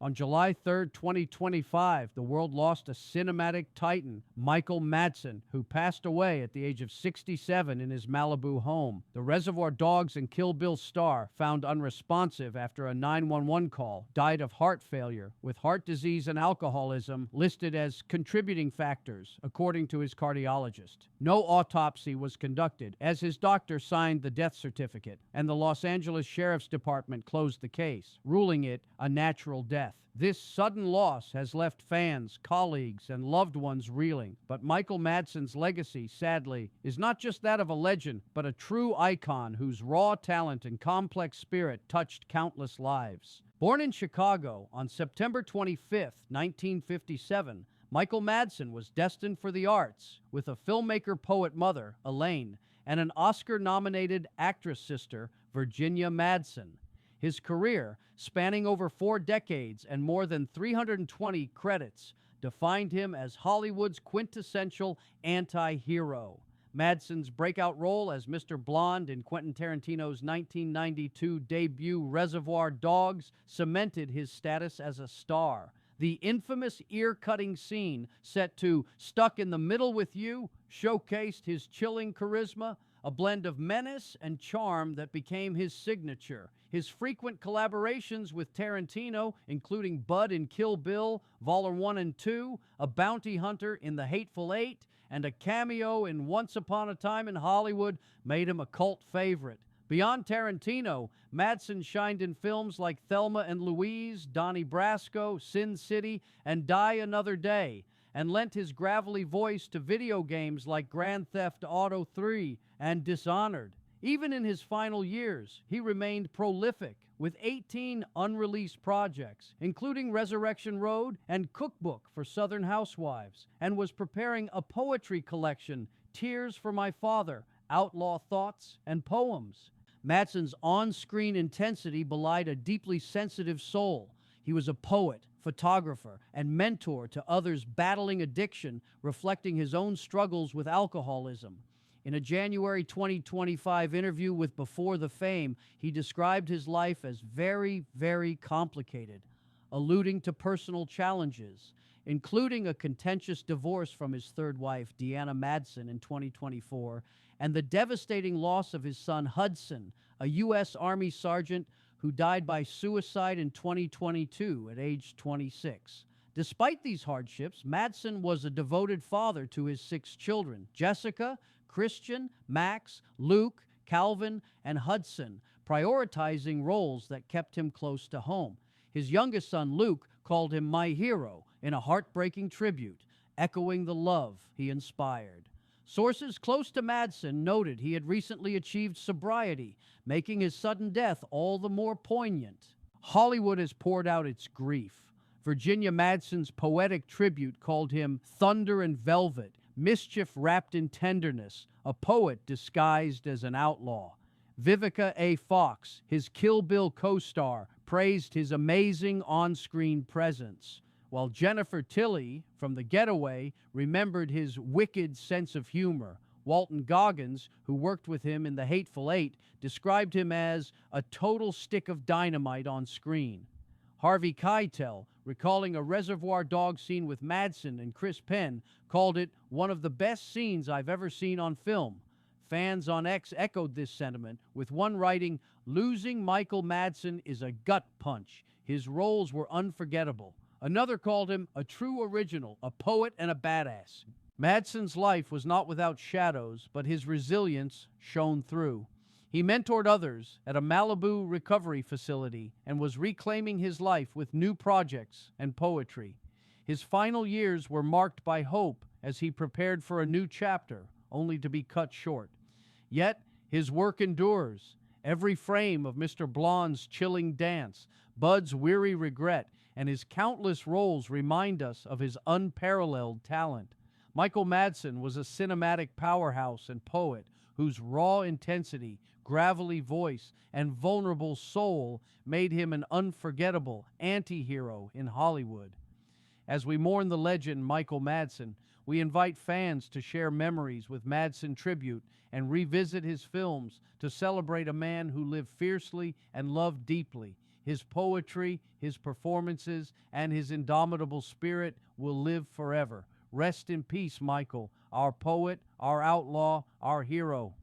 On July 3rd, 2025, the world lost a cinematic titan, Michael Madsen, who passed away at the age of 67 in his Malibu home. The Reservoir Dogs and Kill Bill star, found unresponsive after a 911 call, died of heart failure, with heart disease and alcoholism listed as contributing factors, according to his cardiologist. No autopsy was conducted, as his doctor signed the death certificate, and the Los Angeles Sheriff's Department closed the case, ruling it a natural death. This sudden loss has left fans, colleagues, and loved ones reeling. But Michael Madsen's legacy, sadly, is not just that of a legend, but a true icon whose raw talent and complex spirit touched countless lives. Born in Chicago on September 25, 1957, Michael Madsen was destined for the arts, with a filmmaker-poet mother, Elaine, and an Oscar-nominated actress sister, Virginia Madsen. His career, spanning over 4 decades and more than 320 credits, defined him as Hollywood's quintessential anti-hero. Madsen's breakout role as Mr. Blonde in Quentin Tarantino's 1992 debut Reservoir Dogs cemented his status as a star. The infamous ear-cutting scene set to "Stuck in the Middle with You" showcased his chilling charisma, a blend of menace and charm that became his signature. His frequent collaborations with Tarantino, including Budd in Kill Bill, Vol. 1 and 2, a bounty hunter in The Hateful Eight, and a cameo in Once Upon a Time in Hollywood, made him a cult favorite. Beyond Tarantino, Madsen shined in films like Thelma and Louise, Donnie Brasco, Sin City, and Die Another Day, and lent his gravelly voice to video games like Grand Theft Auto 3 and Dishonored. Even in his final years, he remained prolific, with 18 unreleased projects, including Resurrection Road and Cookbook for Southern Housewives, and was preparing a poetry collection, Tears for My Father, Outlaw Thoughts and Poems. Madsen's on-screen intensity belied a deeply sensitive soul. He was a poet, photographer, and mentor to others battling addiction, reflecting his own struggles with alcoholism. In a January 2025 interview with Before the Fame, he described his life as very, very complicated, alluding to personal challenges, including a contentious divorce from his third wife, Deanna Madsen, in 2024, and the devastating loss of his son, Hudson, a U.S. Army sergeant who died by suicide in 2022 at age 26. Despite these hardships, Madsen was a devoted father to his 6 children, Jessica, Christian, Max, Luke, Calvin, and Hudson, prioritizing roles that kept him close to home. His youngest son, Luke, called him "my hero" in a heartbreaking tribute, echoing the love he inspired. Sources close to Madsen noted he had recently achieved sobriety, making his sudden death all the more poignant. Hollywood has poured out its grief. Virginia Madsen's poetic tribute called him "thunder and velvet, mischief wrapped in tenderness, a poet disguised as an outlaw." Vivica A. Fox, his Kill Bill co-star, praised his amazing on-screen presence, while Jennifer Tilly, from The Getaway, remembered his wicked sense of humor. Walton Goggins, who worked with him in The Hateful Eight, described him as a total stick of dynamite on screen. Harvey Keitel, recalling a Reservoir Dogs scene with Madsen and Chris Penn, called it one of the best scenes I've ever seen on film. Fans on X echoed this sentiment, with one writing, "Losing Michael Madsen is a gut punch. His roles were unforgettable." Another called him a true original, a poet and a badass. Madsen's life was not without shadows, but his resilience shone through. He mentored others at a Malibu recovery facility and was reclaiming his life with new projects and poetry. His final years were marked by hope as he prepared for a new chapter, only to be cut short. Yet his work endures. Every frame of Mr. Blonde's chilling dance, Bud's weary regret, and his countless roles remind us of his unparalleled talent. Michael Madsen was a cinematic powerhouse and poet whose raw intensity, gravelly voice, and vulnerable soul made him an unforgettable anti-hero in Hollywood. As we mourn the legend Michael Madsen, we invite fans to share memories with Madsen Tribute and revisit his films to celebrate a man who lived fiercely and loved deeply. His poetry, his performances, and his indomitable spirit will live forever. Rest in peace, Michael, our poet, our outlaw, our hero.